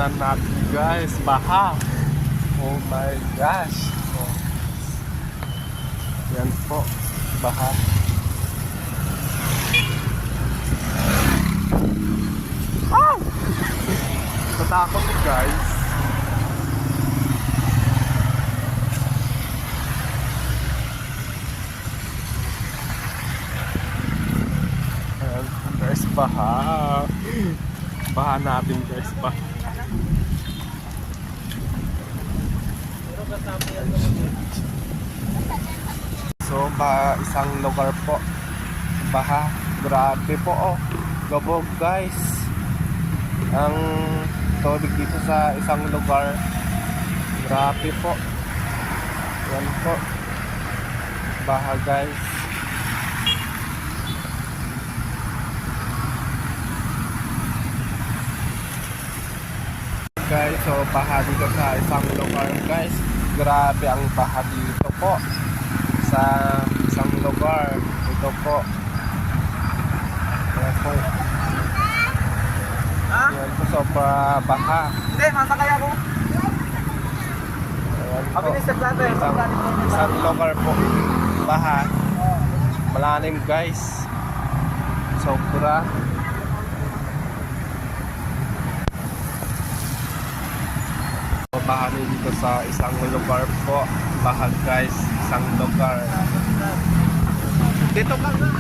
Dadaanan natin guys, baha. Oh my gosh. Oh. Yan po, baha. Ah! Natakot guys. Ayan guys, baha. Baha natin guys, baha. So, isang lugar po. Baha. Grabe po, oh. Gabog, guys. Ang tubig dito sa isang lugar. Grabe po. Yan po. Baha, guys. Guys, so baha dito sa isang lugar, guys. Grabe ang baha dito po sa isang lugar. Ito po. Ayan po. Ayan po, sobra baha. Hindi, masakay ako. Ayan po. Mabilis sa plato eh. Isang lugar po. Baha. Malalim, guys. Sobra. Baha dito sa isang lugar po. Baha, guys, isang lugar. Dito ka nga.